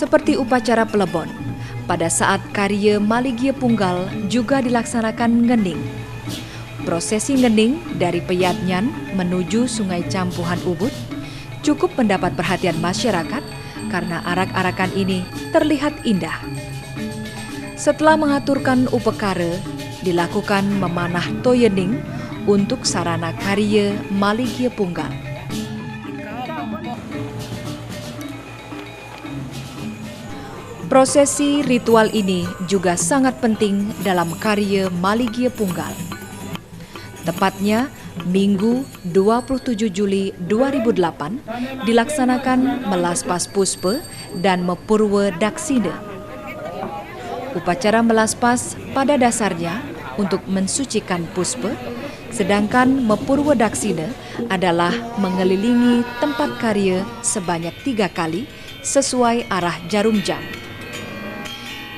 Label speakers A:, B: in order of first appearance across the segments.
A: Seperti upacara Plebon, pada saat Karya Maligie Punggal juga dilaksanakan ngening. Prosesi ngening dari Peyadnyan menuju Sungai Campuhan Ubud cukup mendapat perhatian masyarakat karena arak-arakan ini terlihat indah. Setelah mengaturkan upekara, dilakukan memanah toyening untuk sarana Karya Maligie Punggal. Prosesi ritual ini juga sangat penting dalam Karya Maligie Punggal. Tepatnya Minggu 27 Juli 2008 dilaksanakan Melaspas Puspa dan Mepurwa Daksina. Upacara melaspas pada dasarnya untuk mensucikan puspa, sedangkan Mepurwa Daksina adalah mengelilingi tempat karya sebanyak 3 kali sesuai arah jarum jam.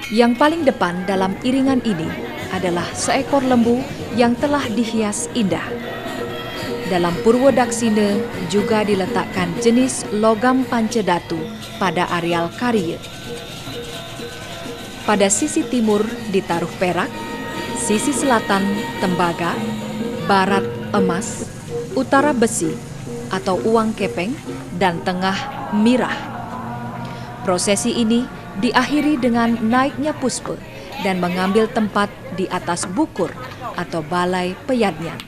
A: Yang paling depan dalam iringan ini adalah seekor lembu yang telah dihias indah. Dalam Purwa Daksina juga diletakkan jenis logam pancadatu pada areal karya. Pada sisi timur ditaruh perak, sisi selatan tembaga, barat emas, utara besi atau uang kepeng, dan tengah mirah. Prosesi ini diakhiri dengan naiknya puspa dan mengambil tempat di atas bukur atau balai Peyadnyan.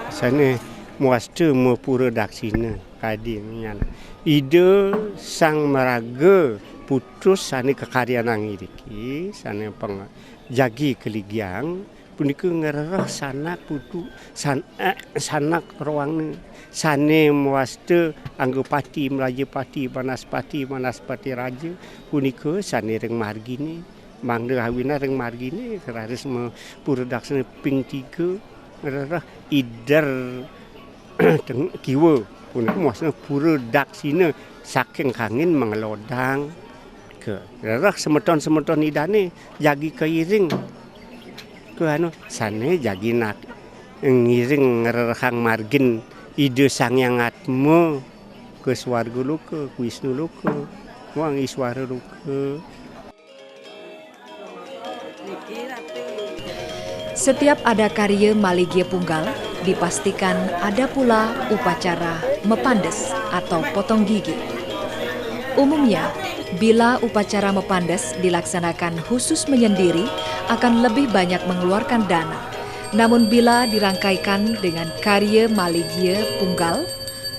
B: Sana muasta Mepurwa Daksina kadingnya. Ide sang meraga putus sana kekaryaan angiriki, sana pengjagi keligiang, punika ngerah sanak putu sanak ruang sana muasta anggapati Melajapati Banaspati Raja punika sana reng margini mangda hawina reng margini keraris Mepurwa Daksina ping 3 ngerah idar kiwa punika muasta Purwa Daksina saking kangin mengelodang ke ngerah semeton idane jagi keiring ke sana jagi nak ngiring ngerahang margin ide sang yang atma ke swarga loka, ke Wisnu loka, wang iswara loka.
A: Setiap ada Karya Maligie Punggal, dipastikan ada pula upacara mepandes atau potong gigi. Umumnya, bila upacara mepandes dilaksanakan khusus menyendiri, akan lebih banyak mengeluarkan dana. Namun bila dirangkaikan dengan Karya Maligie Punggal,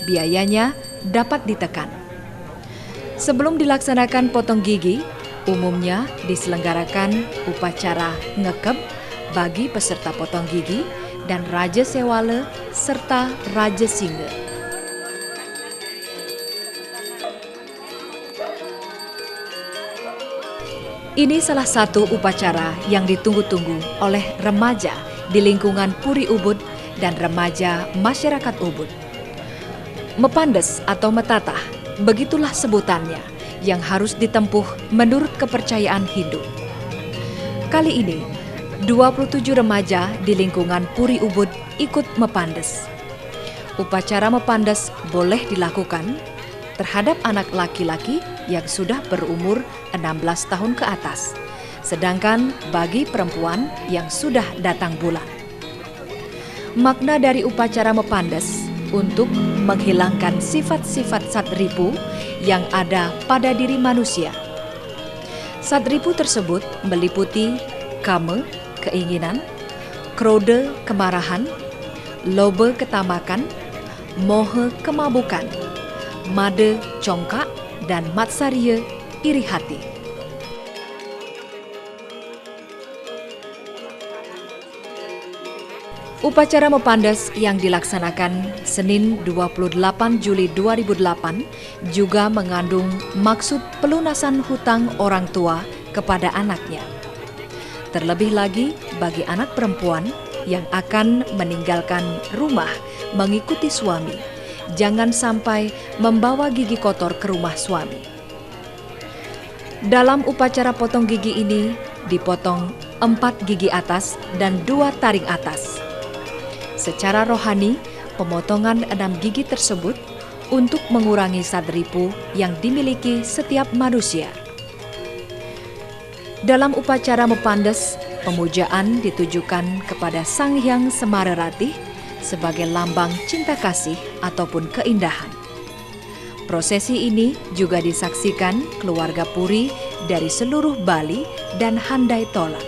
A: biayanya dapat ditekan. Sebelum dilaksanakan potong gigi, umumnya diselenggarakan upacara ngekeb bagi peserta potong gigi dan Raja Sewala serta Raja Singga. Ini salah satu upacara yang ditunggu-tunggu oleh remaja di lingkungan Puri Ubud dan remaja masyarakat Ubud. Mepandes atau metatah, begitulah sebutannya yang harus ditempuh menurut kepercayaan Hindu. Kali ini, 27 remaja di lingkungan Puri Ubud ikut mepandes. Upacara mepandes boleh dilakukan terhadap anak laki-laki yang sudah berumur 16 tahun ke atas, sedangkan bagi perempuan yang sudah datang bulan. Makna dari upacara mepandes untuk menghilangkan sifat-sifat satripu yang ada pada diri manusia. Satripu tersebut meliputi kama, keinginan, krode, kemarahan, loba, ketamakan, moha, kemabukan, mada, congkak, dan matsarya, iri hati. Upacara mepandes yang dilaksanakan Senin 28 Juli 2008 juga mengandung maksud pelunasan hutang orang tua kepada anaknya. Terlebih lagi bagi anak perempuan yang akan meninggalkan rumah mengikuti suami, jangan sampai membawa gigi kotor ke rumah suami. Dalam upacara potong gigi ini dipotong 4 gigi atas dan 2 taring atas. Secara rohani, pemotongan 6 gigi tersebut untuk mengurangi sadripu yang dimiliki setiap manusia. Dalam upacara Mepandes, pemujaan ditujukan kepada Sang Hyang Semarerati sebagai lambang cinta kasih ataupun keindahan. Prosesi ini juga disaksikan keluarga Puri dari seluruh Bali dan Handai Tola.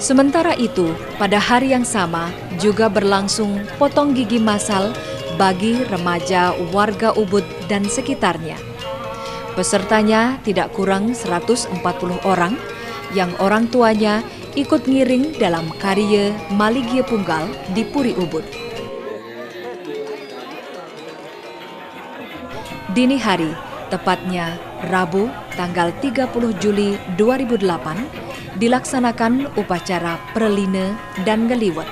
A: Sementara itu, pada hari yang sama juga berlangsung potong gigi massal bagi remaja warga Ubud dan sekitarnya. Pesertanya tidak kurang 140 orang yang orang tuanya ikut ngiring dalam karya Maligie Punggal di Puri Ubud. Dini hari, tepatnya Rabu tanggal 30 Juli 2008, dilaksanakan upacara Preline dan Ngeliwet.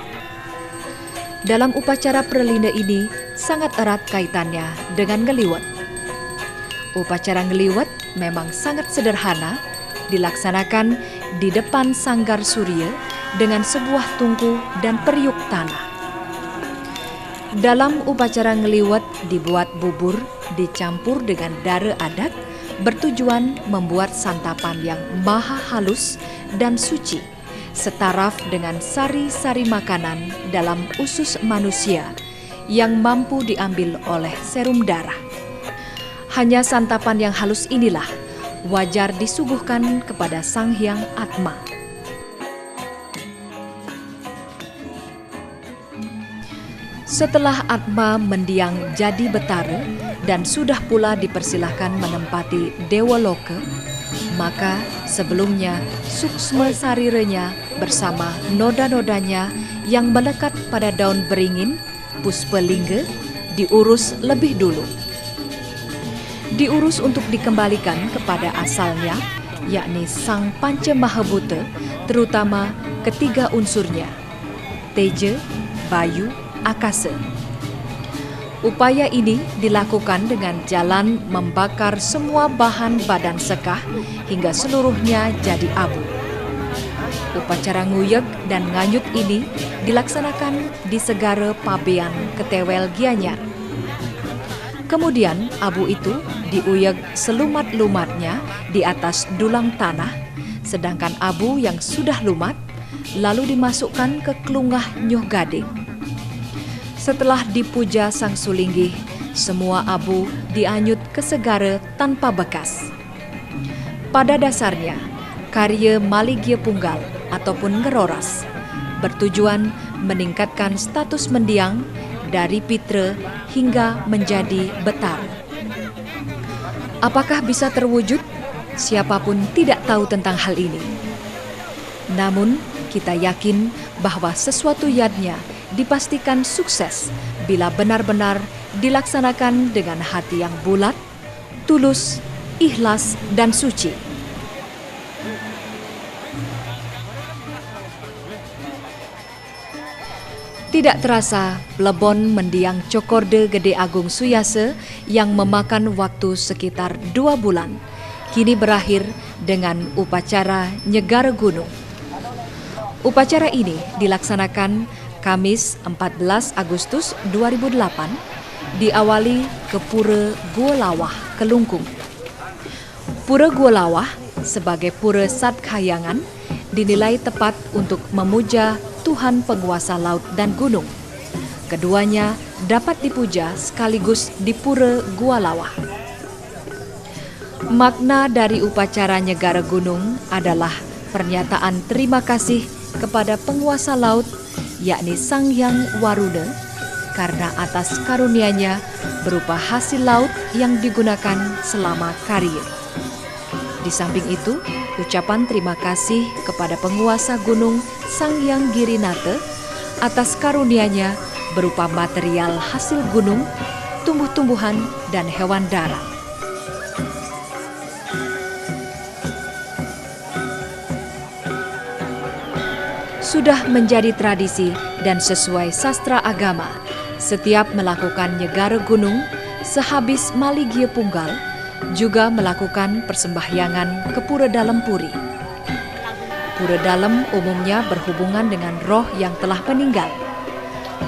A: Dalam upacara Preline ini sangat erat kaitannya dengan Ngeliwet. Upacara Ngeliwet memang sangat sederhana, dilaksanakan di depan sanggar surya dengan sebuah tungku dan periuk tanah. Dalam upacara Ngeliwet dibuat bubur dicampur dengan dara adat bertujuan membuat santapan yang maha halus dan suci, setaraf dengan sari-sari makanan dalam usus manusia yang mampu diambil oleh serum darah. Hanya santapan yang halus inilah wajar disuguhkan kepada Sang Hyang Atma. Setelah Atma mendiang jadi betara dan sudah pula dipersilahkan menempati Dewa Loka, maka sebelumnya suksma sariranya bersama noda-nodanya yang melekat pada daun beringin, Puspalingga, diurus lebih dulu. Diurus untuk dikembalikan kepada asalnya, yakni Sang Panca Mahabhuta, terutama ketiga unsurnya, Teja, Bayu, Akasa. Upaya ini dilakukan dengan jalan membakar semua bahan badan sekah hingga seluruhnya jadi abu. Upacara nguyek dan nganyut ini dilaksanakan di Segara Pabean Ketewel Gianyar. Kemudian abu itu diuyek selumat-lumatnya di atas dulang tanah, sedangkan abu yang sudah lumat lalu dimasukkan ke klungah Nyuh Gading. Setelah dipuja Sang Sulinggih, semua abu dianyut ke segara tanpa bekas. Pada dasarnya, karya Maligie Punggal ataupun Ngeroras bertujuan meningkatkan status mendiang dari pitra hingga menjadi betara. Apakah bisa terwujud? Siapapun tidak tahu tentang hal ini. Namun, kita yakin bahwa sesuatu yadnya dipastikan sukses bila benar-benar dilaksanakan dengan hati yang bulat, tulus, ikhlas, dan suci. Tidak terasa, Plebon mendiang Cokorde Gede Agung Suyase yang memakan waktu sekitar 2 bulan, kini berakhir dengan upacara Nyegara Gunung. Upacara ini dilaksanakan Kamis 14 Agustus 2008, diawali ke Pura Gua Lawah, Kelungkung. Pura Gua Lawah sebagai Pura Satkhayangan dinilai tepat untuk memuja Tuhan penguasa laut dan gunung. Keduanya dapat dipuja sekaligus di Pura Gua Lawah. Makna dari upacara Nyegara Gunung adalah pernyataan terima kasih kepada penguasa laut, yakni Sang Hyang Waruna, karena atas karunia-Nya berupa hasil laut yang digunakan selama karya. Di samping itu, ucapan terima kasih kepada penguasa gunung Sang Hyang Girinata atas karunia-Nya berupa material hasil gunung, tumbuh-tumbuhan, dan hewan darat. Sudah menjadi tradisi dan sesuai sastra agama, setiap melakukan Nyegara Gunung sehabis Maligie Punggal juga melakukan persembahyangan ke Pura Dalam Puri. pura dalam umumnya berhubungan dengan roh yang telah meninggal.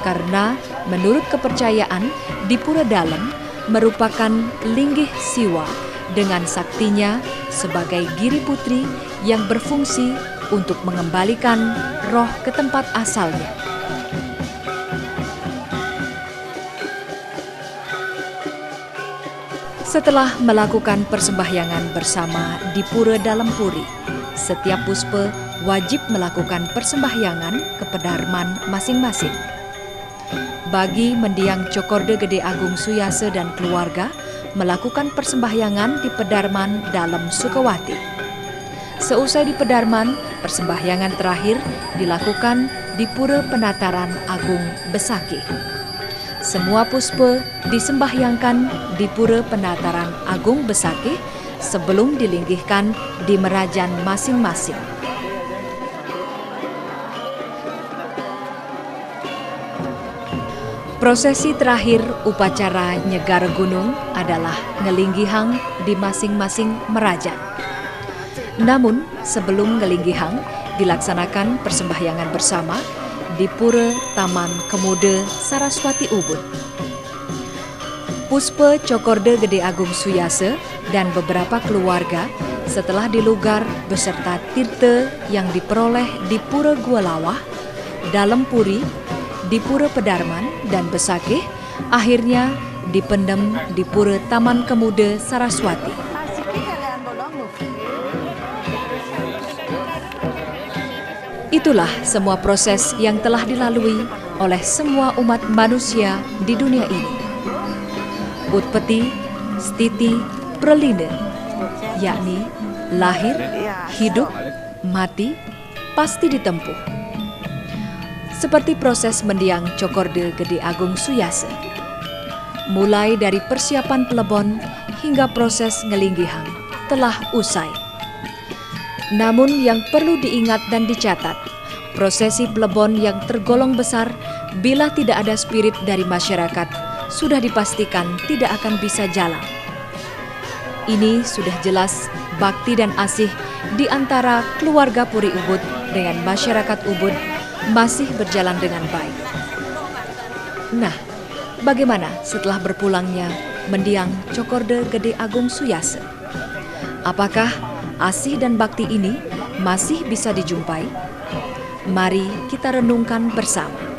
A: Karena menurut kepercayaan di pura dalam merupakan linggih siwa dengan saktinya sebagai giri putri yang berfungsi untuk mengembalikan roh ke tempat asalnya. Setelah melakukan persembahyangan bersama di pura dalam puri, setiap puspe wajib melakukan persembahyangan ke pedarman masing-masing. Bagi mendiang Cokorde Gede Agung Suyase dan keluarga melakukan persembahyangan di pedarman dalam Sukawati. Seusai di pedarman, persembahyangan terakhir dilakukan di Pura Penataran Agung Besakih. Semua puspe disembahyangkan di Pura Penataran Agung Besakih sebelum dilinggihkan di merajan masing-masing. Prosesi terakhir upacara Nyegar Gunung adalah ngelinggihang di masing-masing merajan. Namun sebelum ngelinggihang dilaksanakan persembahyangan bersama di Pura Taman Kemude Saraswati Ubud. Puspe Cokorde Gede Agung Suyase dan beberapa keluarga setelah dilugar beserta tirte yang diperoleh di Pura Gua Lawah, dalam puri, di Pura Pedarman dan Besakih, akhirnya dipendam di Pura Taman Kemude Saraswati. Itulah semua proses yang telah dilalui oleh semua umat manusia di dunia ini. Utpeti, stiti, pralina, yakni lahir, hidup, mati, pasti ditempuh. Seperti proses mendiang Cokorde Gede Agung Suyase. Mulai dari persiapan pelebon hingga proses ngelinggihang telah usai. Namun yang perlu diingat dan dicatat, prosesi pelebon yang tergolong besar bila tidak ada spirit dari masyarakat sudah dipastikan tidak akan bisa jalan. Ini sudah jelas bakti dan asih di antara keluarga Puri Ubud dengan masyarakat Ubud masih berjalan dengan baik. Nah, bagaimana setelah berpulangnya mendiang Cokorde Gede Agung Suyase? Apakah asih dan bakti ini masih bisa dijumpai? Mari kita renungkan bersama.